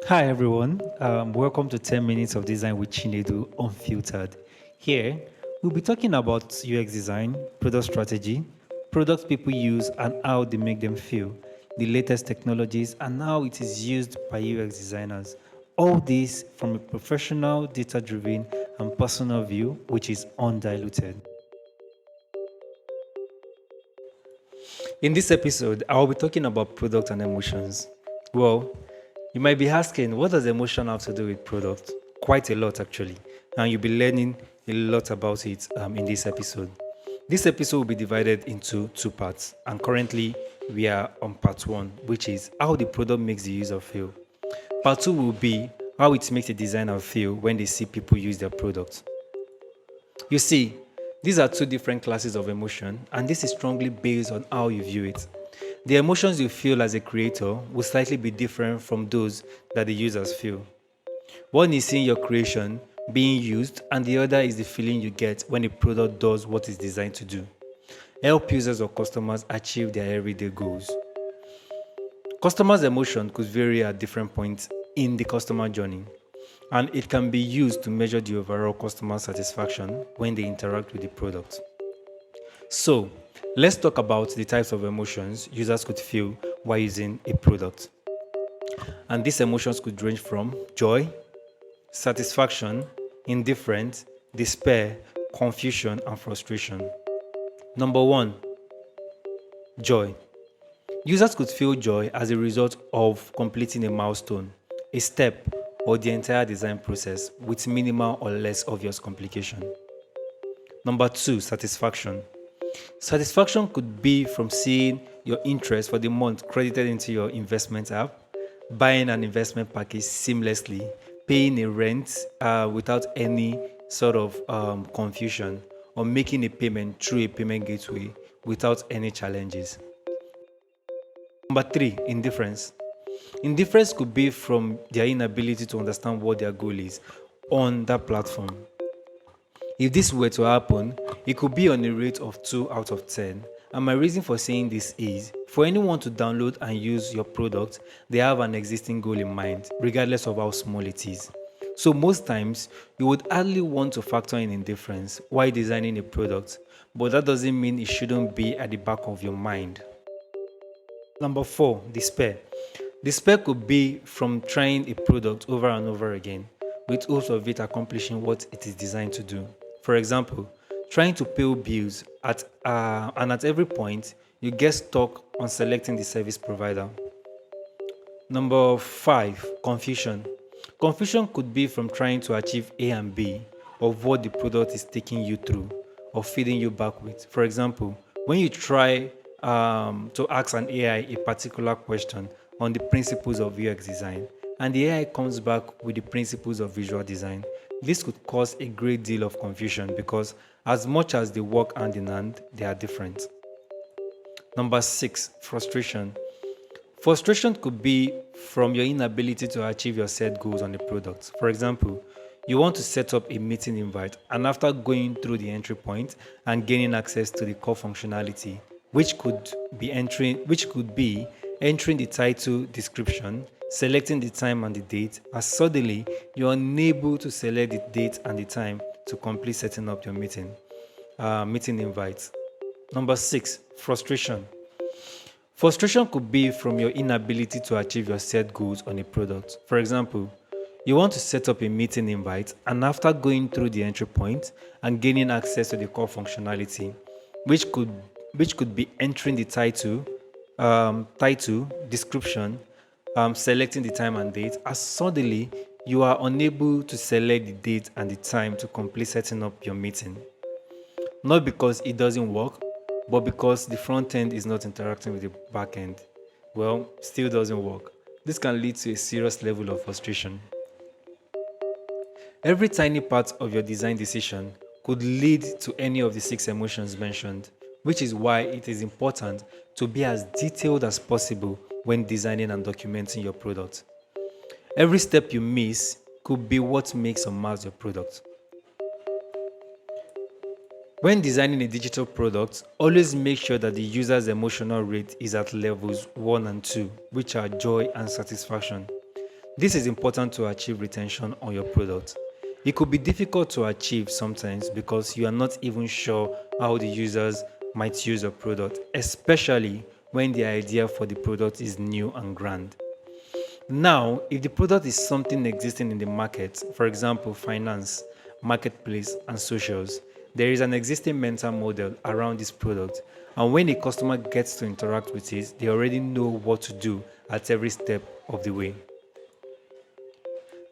Hi everyone, welcome to 10 Minutes of Design with Chinedu Unfiltered. Here, we'll be talking about UX design, product strategy, products people use and how they make them feel, the latest technologies and how it is used by UX designers. All this from a professional, data-driven and personal view, which is undiluted. In this episode, I'll be talking about product and emotions. Well, you might be asking, what does emotion have to do with product? Quite a lot, actually. And you'll be learning a lot about it in this episode. This episode will be divided into two parts. And currently, we are on part one, which is how the product makes the user feel. Part two will be how it makes the designer feel when they see people use their product. You see, these are two different classes of emotion, and this is strongly based on how you view it. The emotions you feel as a creator will slightly be different from those that the users feel. One is seeing your creation being used, and the other is the feeling you get when a product does what it's designed to do. Help users or customers achieve their everyday goals. Customers' emotion could vary at different points in the customer journey, and it can be used to measure the overall customer satisfaction when they interact with the product. So, let's talk about the types of emotions users could feel while using a product. And these emotions could range from joy, satisfaction, indifference, despair, confusion, and frustration. Number one, joy. Users could feel joy as a result of completing a milestone, a step, or the entire design process with minimal or less obvious complication. Number two, satisfaction. Satisfaction could be from seeing your interest for the month credited into your investment app, buying an investment package seamlessly, paying a rent without any sort of confusion, or making a payment through a payment gateway without any challenges. Number three, indifference. Indifference could be from their inability to understand what their goal is on that platform. If this were to happen, it could be on a rate of 2 out of 10. And my reason for saying this is for anyone to download and use your product, they have an existing goal in mind, regardless of how small it is. So, most times, you would hardly want to factor in indifference while designing a product, but that doesn't mean it shouldn't be at the back of your mind. Number four, despair. Despair could be from trying a product over and over again, with hopes of it accomplishing what it is designed to do. For example, trying to pay bills and at every point you get stuck on selecting the service provider. Number five, confusion. Confusion could be from trying to achieve A and B of what the product is taking you through or feeding you back with. For example, when you try to ask an AI a particular question on the principles of UX design, and the AI comes back with the principles of visual design, this could cause a great deal of confusion because, as much as they work hand in hand, they are different. Number six, frustration. Frustration could be from your inability to achieve your set goals on a product. For example, you want to set up a meeting invite, and after going through the entry point and gaining access to the core functionality, which could be entering the title description, selecting the time and the date, and suddenly you're unable to select the date and the time to complete setting up your meeting invite. Number six, frustration. Frustration could be from your inability to achieve your set goals on a product. For example, you want to set up a meeting invite, and after going through the entry point and gaining access to the core functionality, which could be entering the title, description, selecting the time and date, as suddenly you are unable to select the date and the time to complete setting up your meeting. Not because it doesn't work, but because the front end is not interacting with the back end. Well, still doesn't work. This can lead to a serious level of frustration. Every tiny part of your design decision could lead to any of the six emotions mentioned, which is why it is important to be as detailed as possible when designing and documenting your product. Every step you miss could be what makes or mars your product. When designing a digital product, always make sure that the user's emotional rate is at levels 1 and 2, which are joy and satisfaction. This is important to achieve retention on your product. It could be difficult to achieve sometimes because you are not even sure how the users might use your product, especially when the idea for the product is new and grand. Now, if the product is something existing in the market, for example, finance, marketplace, and socials, there is an existing mental model around this product. And when a customer gets to interact with it, they already know what to do at every step of the way.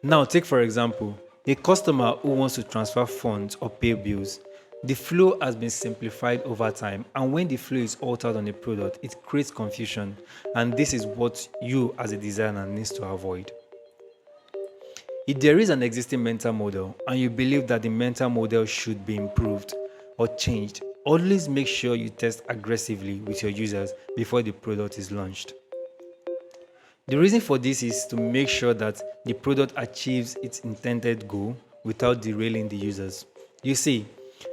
Now, take for example, a customer who wants to transfer funds or pay bills. The flow has been simplified over time, and when the flow is altered on a product, it creates confusion, and this is what you as a designer needs to avoid. If there is an existing mental model and you believe that the mental model should be improved or changed, always make sure you test aggressively with your users before the product is launched. The reason for this is to make sure that the product achieves its intended goal without derailing the users. You see,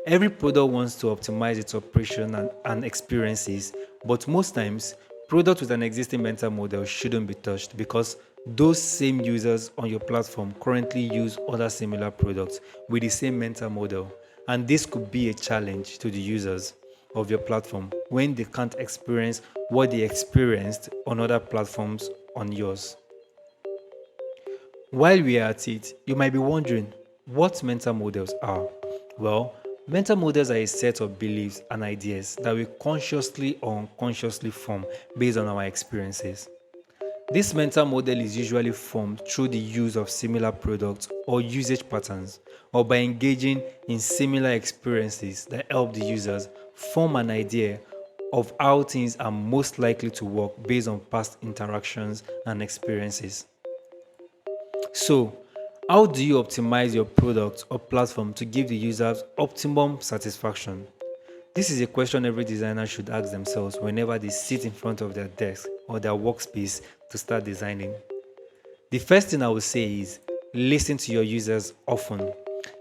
every product wants to optimize its operation and experiences, but most times, products with an existing mental model shouldn't be touched because those same users on your platform currently use other similar products with the same mental model, and this could be a challenge to the users of your platform when they can't experience what they experienced on other platforms on yours. While we are at it, you might be wondering what mental models are. Well, mental models are a set of beliefs and ideas that we consciously or unconsciously form based on our experiences. This mental model is usually formed through the use of similar products or usage patterns, or by engaging in similar experiences that help the users form an idea of how things are most likely to work based on past interactions and experiences. So, how do you optimize your product or platform to give the users optimum satisfaction? This is a question every designer should ask themselves whenever they sit in front of their desk or their workspace to start designing. The first thing I would say is listen to your users often.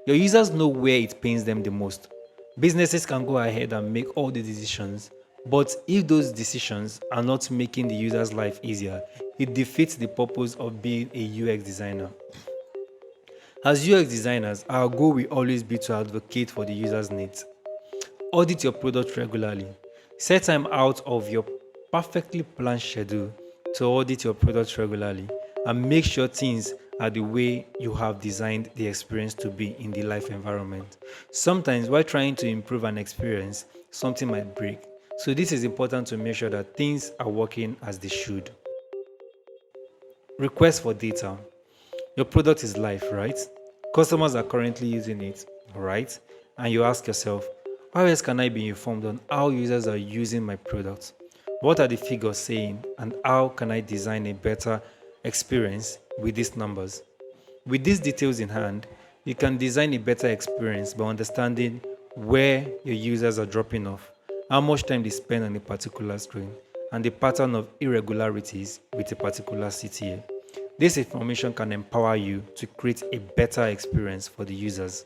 Your users know where it pains them the most. Businesses can go ahead and make all the decisions, but if those decisions are not making the user's life easier, it defeats the purpose of being a UX designer. As UX designers, our goal will always be to advocate for the user's needs. Audit your product regularly. Set time out of your perfectly planned schedule to audit your product regularly and make sure things are the way you have designed the experience to be in the live environment. Sometimes, while trying to improve an experience, something might break. So, this is important to make sure that things are working as they should. Request for data. Your product is live, right? Customers are currently using it, right? And you ask yourself, how else can I be informed on how users are using my product? What are the figures saying, and how can I design a better experience with these numbers? With these details in hand, you can design a better experience by understanding where your users are dropping off, how much time they spend on a particular screen, and the pattern of irregularities with a particular CTA. This information can empower you to create a better experience for the users.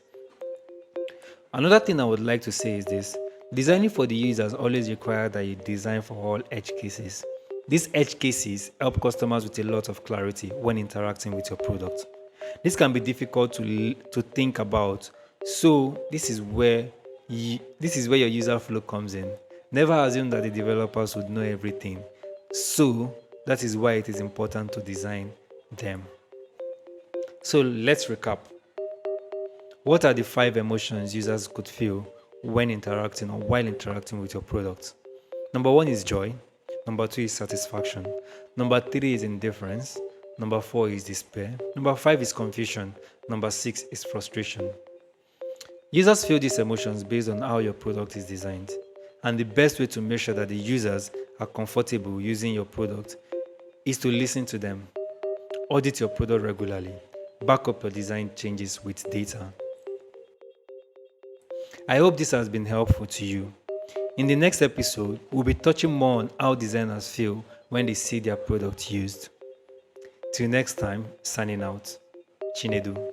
Another thing I would like to say is this: designing for the users always requires that you design for all edge cases. These edge cases help customers with a lot of clarity when interacting with your product. This can be difficult to think about, so this is where your user flow comes in. Never assume that the developers would know everything. So that is why it is important to design them. So let's recap. What are the 5 emotions users could feel when interacting or while interacting with your product? Number 1 is joy. Number 2 is satisfaction. Number 3 is indifference. Number 4 is despair. Number 5 is confusion. Number 6 is frustration. Users feel these emotions based on how your product is designed. And the best way to make sure that the users are comfortable using your product is to listen to them. Audit your product regularly. Back up your design changes with data. I hope this has been helpful to you. In the next episode, we'll be touching more on how designers feel when they see their product used. Till next time, signing out. Chinedu.